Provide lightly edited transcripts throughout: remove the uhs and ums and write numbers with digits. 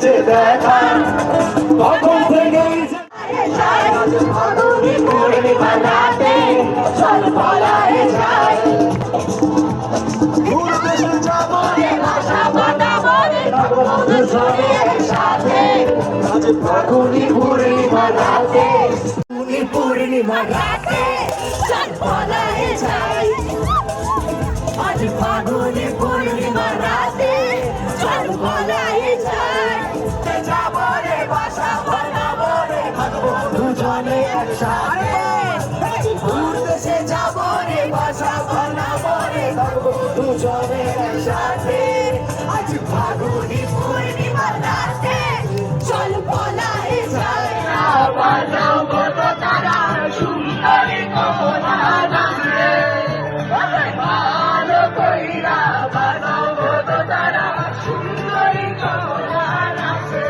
হচ্ছে দেখা কখন থেকেই ফাগুনি পূর্ণিমা রাতে পূর্ণিমা রাতে চল পলায়ে যাই আজ ফাগুনি পূর্ণিমা রাতে চল পলায়ে যাই যাবো রে বাসা বানাবো রে থাকবো দুজনে একসাথে দূর দেশে যাবো রে বাসা বানাবো রে থাকবো দুজনে একসাথে আজ ফাগুনি পূর্ণিমা রাতে চল পলায়ে যাই বানাবো তো তারা সুন্দরী কমলা নাচে ভালো কইরা বানাবো তো তারা সুন্দরী কমলা নাচে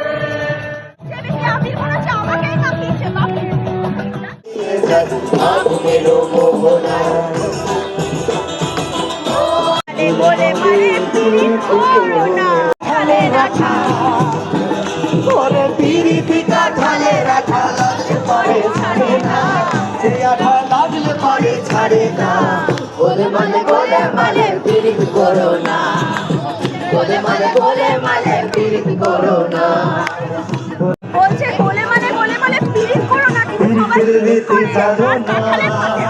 আমি মনে হচ্ছে আমাকেই কাঁপিয়েছে আগুনেরও মোহনা বলে মারে পিরিত করো না ঢালে রাখা ওরে পিরিতি কাঠালে রাখা লাগলে পরে ছাড়ে না যে আঠা লাগলে পরে ছাড়ে না ওরে মালে পিরিত করো না ওরে মালে পিরিত করো না বলছে গোলে মালে পিরিত করো না কিন্তু সবাই পিরিত করে কাঠালে পথে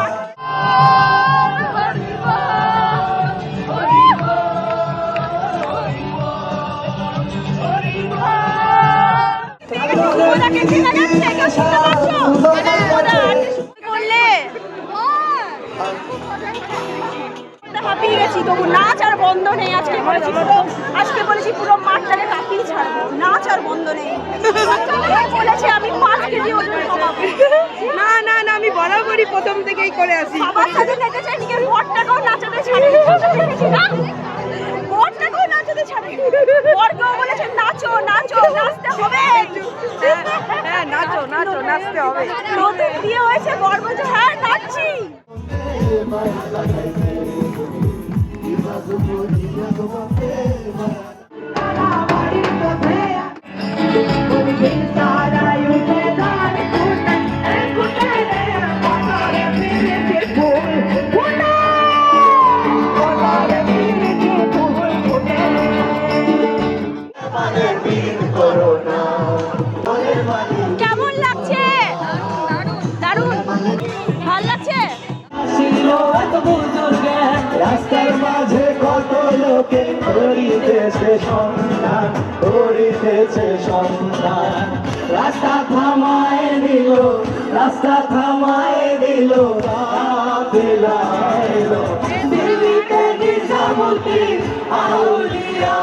হাঁপিয়ে গেছি তবু নাচ আর বন্ধ নেই আজকে বলেছি পুরো মাঠটাকে কাঁপিয়ে ছাড়বো নাচ আর বন্ধ নেই বলেছে আমি 5 কেজি ওজন কমাবো না না না আমি বরাবরই প্রথম থেকেই করে আসি সবার সাথে নেচে চাই নিজের বরটাকেও নাচাতে ছাড়ে বরটাকেও নাচাতে ছাড়ে বরকেও বলেছে নাচো নাচো নাচতে হবে হ্যাঁ নাচো নাচো নাচতে হবে নতুন বিয়ে হয়েছে বর বলছে হ্যাঁ নাচছি কেমন লাগছে দারুণ ভাল লাগছে রাস্তার মাঝে কত লোকে করিতেছে সন্ধান রাস্তা থামায় দিল দিল্লিতে নিজামতি আউলিয়া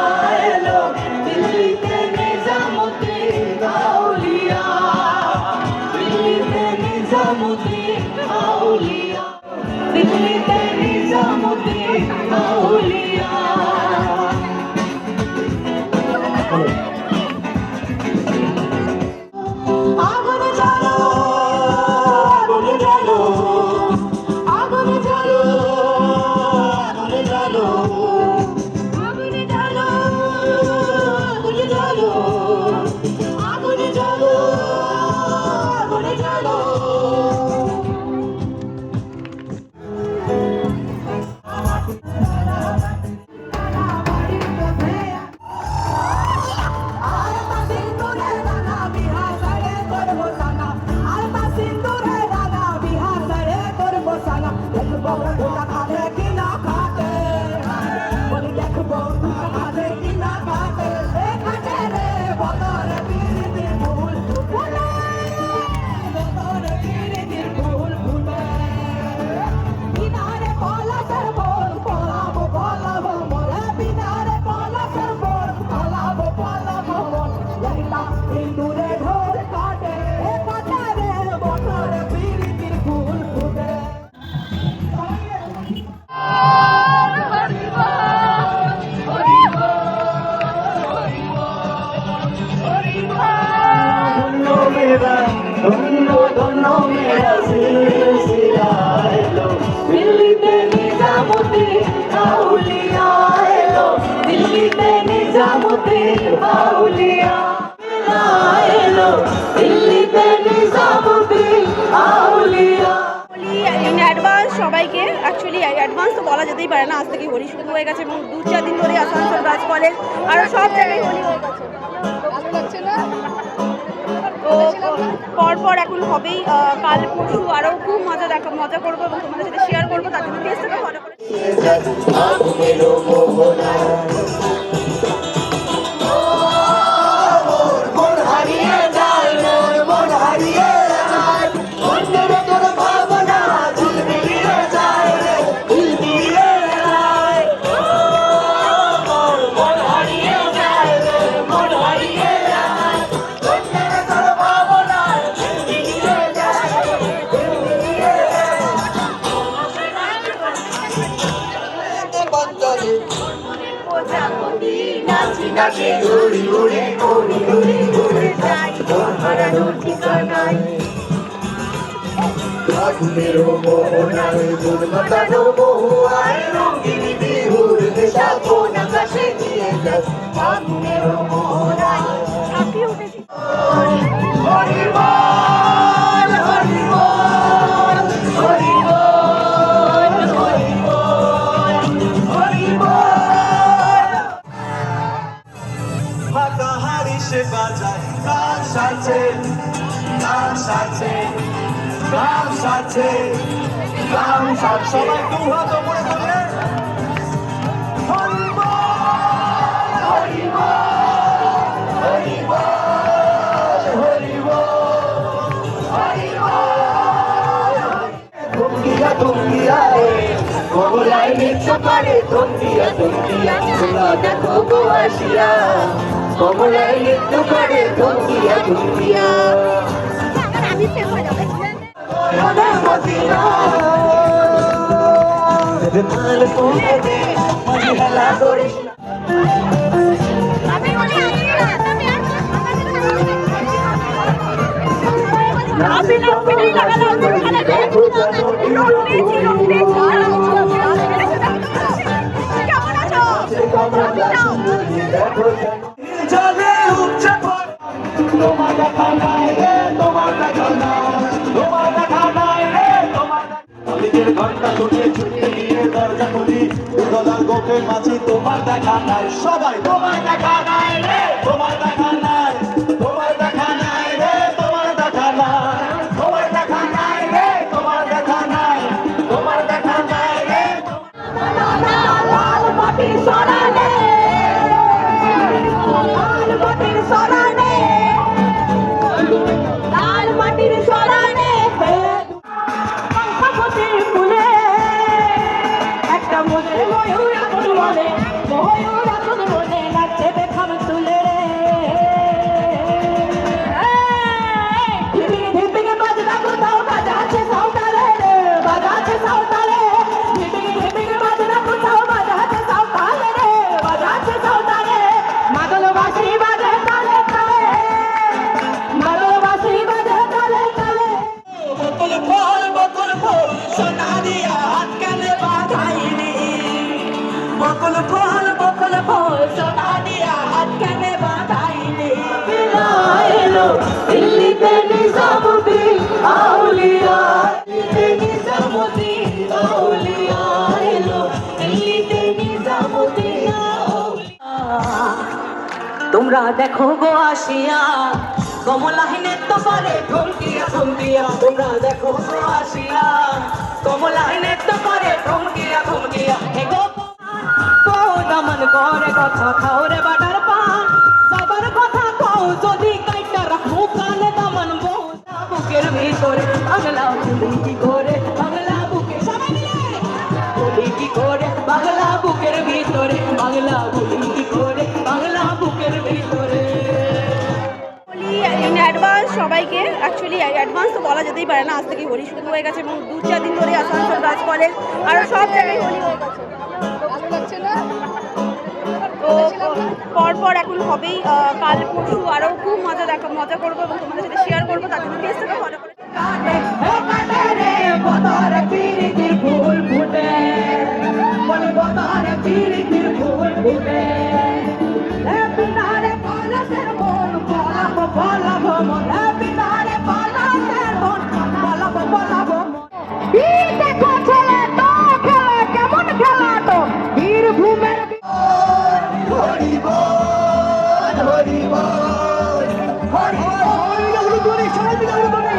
এলো দিল্লিতে নিজামতি আউলিয়া দিল্লিতে নিজামতি আউলিয়া দিল্লিতে নিজামতি আউলিয়া আগুন জ্বালো আগুন জ্বালো আগুন জ্বালো আগুন জ্বালো আগুন জ্বালো আগুন জ্বালো আগুন জ্বালো আগুন জ্বালো দিল্লিতে নিজামতি আউলিয়া এলো দিল্লিতে নিজামতি আউলিয়া সবাইকে অ্যাকচুয়ালি অ্যাডভান্স তো বলা যেতেই পারে না, আজ থেকে হোলি শুরু হয়ে গেছে এবং 2-4 দিন ধরে আসানসোল রাজ কলেজ আরও সব জায়গায় হোলি হয়ে গেছে। ভালো লাগছে না? তো পরপর এখন হবেই, কাল পরশু আরও খুব মজা করবো এবং তোমাদের সাথে শেয়ার করবো, তার জন্য পেজটাকে ফলো করে। নাচে উড়ি উড়ি উড়ি উড়ি উড়ে যাই তোর হারানোর ঠিকানায় আগুনের মোহনায় মন মাতানো মোহায় রঙিন বিহুর নেশা কোন আকাশে নিয়ে যাস আগুনের মোহনায় ছাপিয়ে উঠেছি। হরি বল হরি বল হরি বল হরি বল হরি বল ফাঁকা হাড়ি সে বাজায় গান সাথে গান সাথে গান সাথে গান সাথে সবাই দু হাত উপরে করে হরি বল হরি বল হরি বল হরি বল হরি বল তুমিয়া রে গোলাই নিচ্ছ পারে তুমিয়া তোমরা দেখো গো আসিয়া কমলাই নিত্য করে তুমিয়া আমি শেষ হয়ে যাবে। চলে উঠছে তোমার দেখা নাই রে তোমার দেখা নাই তোমার দেখা নাই রে তোমার নিজের ঘন্টা ছুটিয়ে ছুটিয়ে নিয়ে দরজা খুলি উদলার গোপে মাঝি তোমার দেখা নাই সবাই তোমার দেখা নাই রে তোমার দেখা নাই তোমার দেখা নাই রে তোমার দেখা নাই তোমার দেখা নাই রে তোমার দেখা নাই তোমার দেখা নাই রে লাল মাটির সরালে লাল মাটির সরালে লাল মাটির সরালে ফুলে একটা মনের ময়ূর এখন বলে ময়ূর এখন বলে নাচে দেখাম তুলে ধিপিকে বাজনা কোথাও বাজাচ্ছে সাঁওতালে রে বাজাচ্ছে সাঁওতালে ধিপিকে বাজনা কোথাও বাজাচ্ছে সাঁওতালে রে বাজাচ্ছে সাঁওতালে মাদল বাঁশি বাজে তালে তালে মাদল বাঁশি বাজে তালে তালে বকুল ফল সোনা দিয়া হাত কানে বাঁধাইনি বকুল ফল সোনা দিয়া হাত কানে বাঁধাইনি এলো দিল্লিতে নিজামুদ্দিন আউলিয়া দিল্লিতে নিজামুদ্দিন আউলিয়া এলো দিল্লিতে নিজামুদ্দিন আউলিয়া তোমরা দেখো গো আসিয়া কমলাহিনের তো পারে ধমকিয়া ধমকিয়া তোমরা দেখো গো আসিয়া কমলাহিনের তো করে ধমকিয়া ধমকিয়া হে গো দমন করে কথা খাও রে বাটার পান সবার কথা কও যদি কাইটা রাখো কানে দমন বহুতা বুকের ভিতরে বাংলা বলি কি করে বাংলা বুকে সবাই মিলে বলি কি করে বাংলা বুকের ভিতরে বাংলা বলি কি করে বাংলা বুকের ভিতরে ইন অ্যাডভান্স সবাইকে অ্যাকচুয়ালি অ্যাডভান্স তো বলা যেতেই পারে না, আজ থেকে হোলি শুরু হয়ে গেছে এবং 2-4 দিন ধরে আসানসোল রাজ কলেজ আরও সব জায়গায় হোলি হয়ে গেছে। ভালো লাগছে না? তো পরপর এখন হবেই, কাল পরশু আরও খুব মজা করবো এবং তোমাদের সাথে শেয়ার করবো, তার জন্য পেজটাকে ফলো করে। ফুল ফুটে ফুল ফুটে দেখো ছেলে হরি বল সবাই মিলে উলু ধ্বনি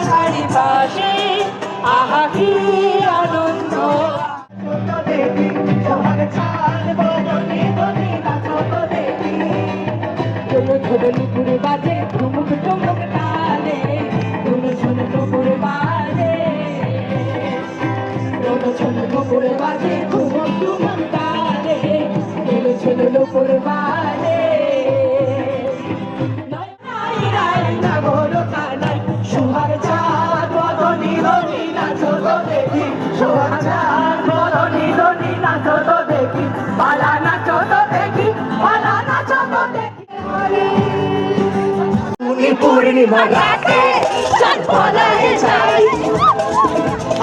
চারিপাশে আহা কি আনন্দ দেবী সোহাগ চাঁদ বদনে বদনে নাচো তো দেবী চলো ছোট নুপুরে বাজে ঠুমুক ঠুমুক তালে চলো ছোট নুপুরে বাজে চলো ছোট নুপুরে বাজে ঠুমুক ঠুমুক তালে চলো ছোট নুপুরে বাজে নাই নাই না গোলো কানাই সোহাগ চাঁদ বদনে বদনে নাচো তো দেবী সোহাগ চাঁদ বদনে বদনে নাচো তো দেখি পালা নাচো তো দেখি পালা নাচো তো দেখি পূর্ণিমা রাতে চাঁদ পলায়ে যায়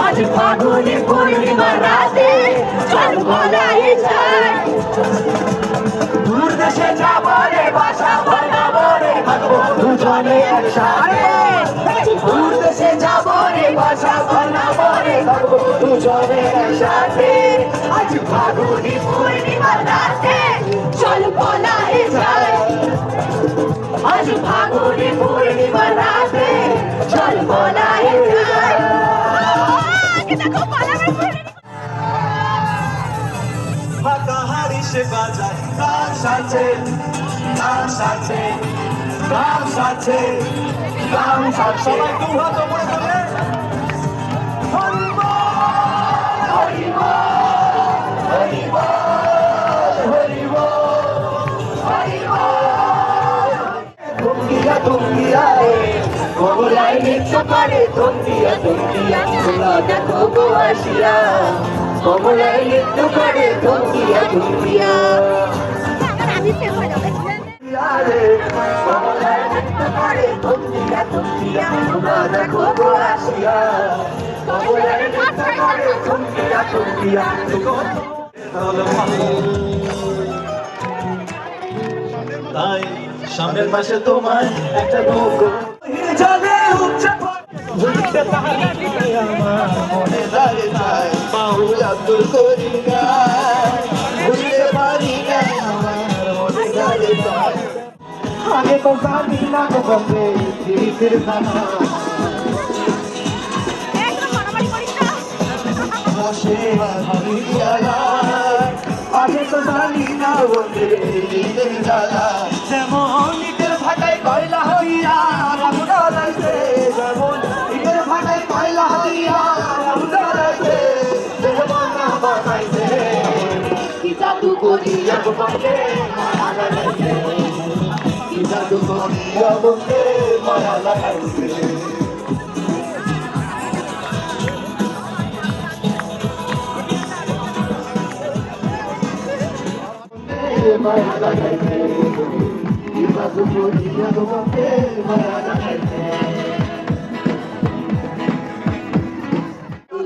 আজ ফাগুনে পূর্ণিমা রাতে চাঁদ পলায়ে যায় দূর দেশে যাবো রে বাসা বানাবো রে থাকবো দুজনে একসাথে দূর দেশে যাবো রে বাসা বানাবো রে থাকবো দুজনে একসাথে আজ ফাগুনে পূর্ণিমা রাতে চল পলায়ে যায় আজ ফাগুনে পূর্ণিমা রাতে চল পলায়ে যায় ফাঁকা হাড়ি সে বাজায় গান সাজে গান সাজে গান সাজে গান সাজে সবাই দু হাত উপরে করে হরি বল হরি বল হরি বল হরি বল হরি বল তুমিয়া তুমিয়া গোলাই নৃত্য করে তুমিয়া তুমিয়া তোমরা দেখো গো আসিয়া গোলাই নৃত্য করে তুমিয়া তুমিয়া আমি ফেল হয়ে যাবে রে গোলাই নৃত্য করে তুমিয়া তুমিয়া তোমরা দেখো গো আসিয়া গোলাই নৃত্য করে তুমিয়া তুমিয়া তাই সামনের পাশে তোমার একটা নৌকো চলে উঠছে ঘুরতে পারি আমার মনে দাঁড়ে যায় বাউল আব্দুল করিম গায় ঘুরতে পারি না আমার মনে দাঁড়ে যায় আগে তো জানি না কবে ফির খানা বসে ভাবি আগে তো জানি না বলতে জ্বালা যেমন ইটের ভাটায় কয়লা হইয়া রামুদা রাইছে যেমন ইটের ভাটায় কয়লা হইয়া রামুদা রাইছে যেমন না বানাইছে কি জাদু করিয়া বকে মায়া লাগাইছে কি জাদু করিয়া বকে মায়া লাগাইছে মায়া লাগাইছে কি জাদু করিয়া বকে মায়া লাগাইছে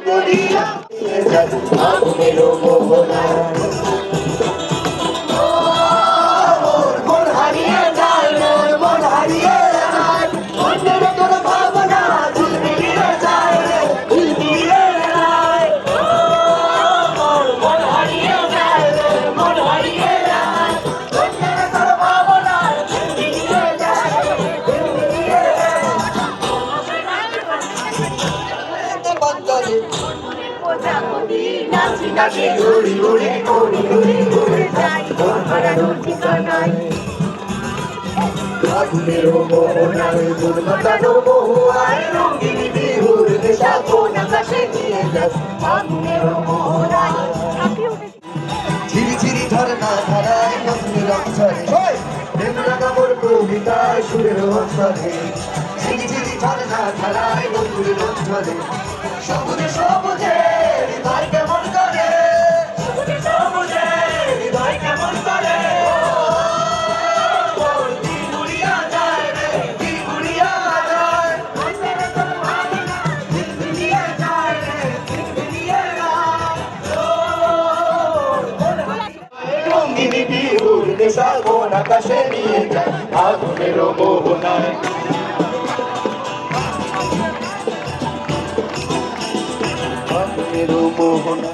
করিয়া জাদু আগুনের মোহনা মন হারিয়ে যায় মন হারিয়ে যায় অন্যের তোর ভাবনা ঝিলমিলিয়ে যায় ঝিলমিলিয়ে যায় মন হারিয়ে যায় মন হারিয়ে যায় অন্যের তোর ভাবনা ঝিলমিলিয়ে যায় ঝিলমিলিয়ে যায় বন্দরে নাচি নাচি উড়ি উড়ি উড়ি উড়ি উড়ে যাই তোর হারানোর ঠিকানায় আগুনের মোহনায় তোর মাতানো মোহায় রঙিনী বিহুর দেশা কোন আকাশে নিয়ে যায় আগুনের মোহনায় ঝিরি ঝিরি ঝরনা ধারায় নতুন রং ছড়ে দেবরা কামর কবিতায় সুরের অক্ষরে ঝিরি ঝিরি ঝরনা ধারায় নতুন রং ছড়ে সবুজে সবুজে হৃদয় কেমন করে সবুজে সবুজে হৃদয় কেমন করে কি গুড়িয়া যায় রে কি গুড়িয়া যায় দিলমিলিয়ে যায় রে দিলমিলিয়ে যায় রঙিনী বিহুর দেশা কোন আকাশে নিয়ে যায় আগুনের মোহনায় মোহনায়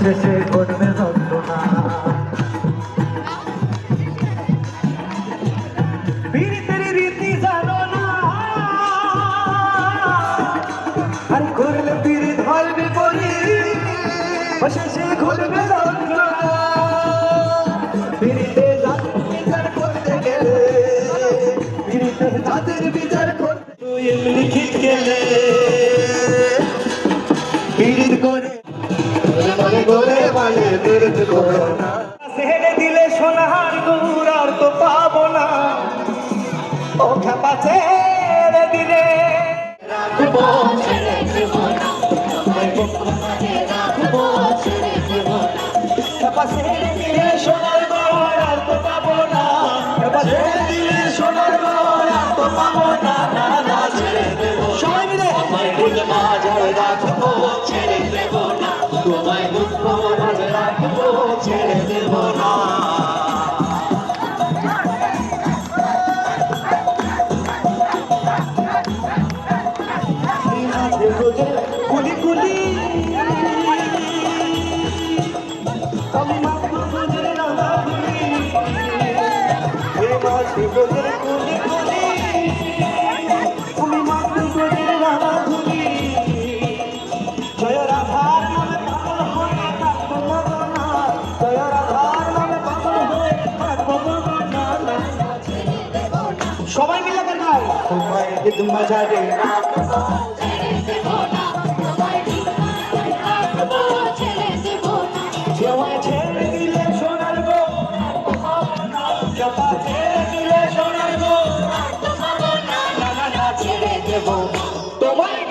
শেষে ঘটবে যন্ত্রণা পীড়িতের রীতি জানো না আর করলে পীড়িত হয় বিপরীত শেষে ঘটবে যন্ত্রণা পীড়িতে জাতির বিচার করতে গেলে পীড়িতে জাতির বিচার করতে তুই এমনি খিট গেলে পীড়িত করে মনে করে মানে পীড়িত করো না ছেড়ে দিলে সোনার গুড় আর তো পাবো না ও খেপা ছেড়ে দিলে রাখবো ছেড়ে দেব না তোমায় বন্ধনে রাখবো ছেড়ে দেব না খেপা ছেড়ে দিলে সোনার গুড় আর তো পাবো না খেপা ছেড়ে দিলে সোনার গুড় আর তো পাবো না না না ছেড়ে দেব সবাই মিলে তোমায় বুঝ মাঝারে রাখবো ছেড়ে দেব না তোমায় বুঝ মাঝারে রাখবো ছেড়ে দেব না কুলি কুলি আমি মাত্র বুঝে রাঙা কুলি হে মাঝে বুঝে কুলি কুলি তুমি মাত্র বুঝে রাঙা কুলি জয় রাধার নামে পাগল হয়ে থাকবো মগনা জয় রাধার নামে পাগল হয়ে থাকবো মগনা সবাই মিলে গাই তোমায় ঈদ মাঝারে ছেড়ে দিলে সোনার গো চাপা ছেড়ে দিলে সোনার গো না না না ছেড়ে দেব তোমায়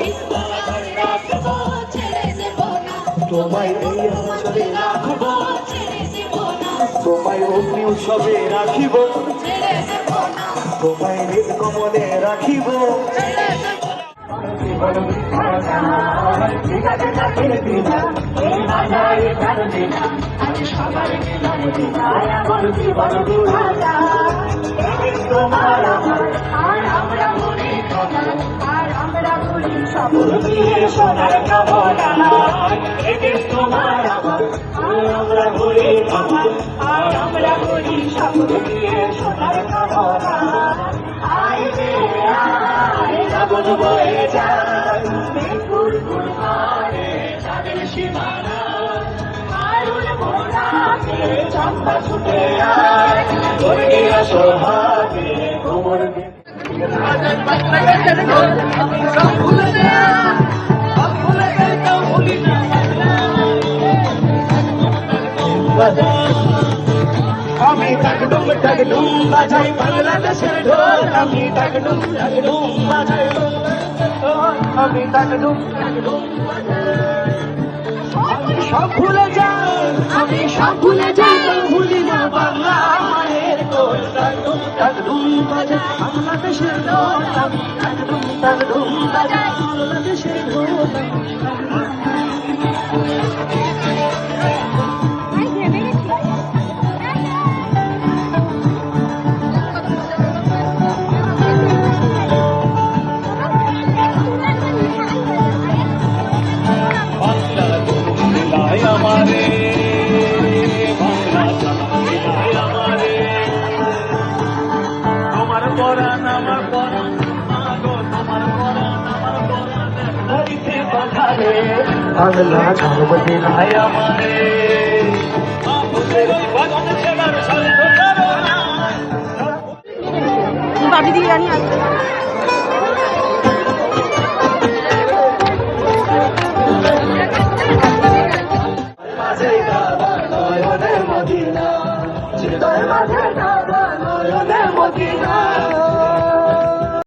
রাখবো ছেড়ে দেব না তোমায় এই অঞ্চলে রাখবো ছেড়ে দেব না তোমায় অগ্নি উৎসবে রাখিব ছেড়ে দেব না তোমায় নীল কমলে রাখিব ছেড়ে দেব ঠিক আছে ছেড়ে দিনা এই বাজারে কারণে না আজ সবার মিলন দিনায় আমার জীবন বিধাতা এই তোমার আমার আর আমরা মনে কথা আর আমরা বলি সবর দিয়ে সোনার কামনা এই তোমার আমার আর আমরা বলি কথা আর আমরা বলি সবর দিয়ে সোনার কামনা আয় রে আয় রাবণ বয়ে যায় ফুল ফুল মারে চাঁদের সীমানা আরুল মোড়াতে চম্পা ছুটে আয় করে আসো হাতে কোমর সব ভুলে যা সব ভুলে গেলেও ভুলি না আমি টাকডুম বাজাই বাংলাদেশের ঢোল আমি টাকডুম বাজাই আমি টাকডুম আমি সব ভুলে যাই আমি সব ভুলে যাই ভুলি না বাংলা মায়ের কোল টাকডুম বাজাই বাংলাদেশের ঢোল আমি টাকডুম বাজাই বাংলাদেশের ঢোল বাংলা ধর্মতে নাই আমারে বাবি দিয়ে জানি আসবে নয়নের মদিনা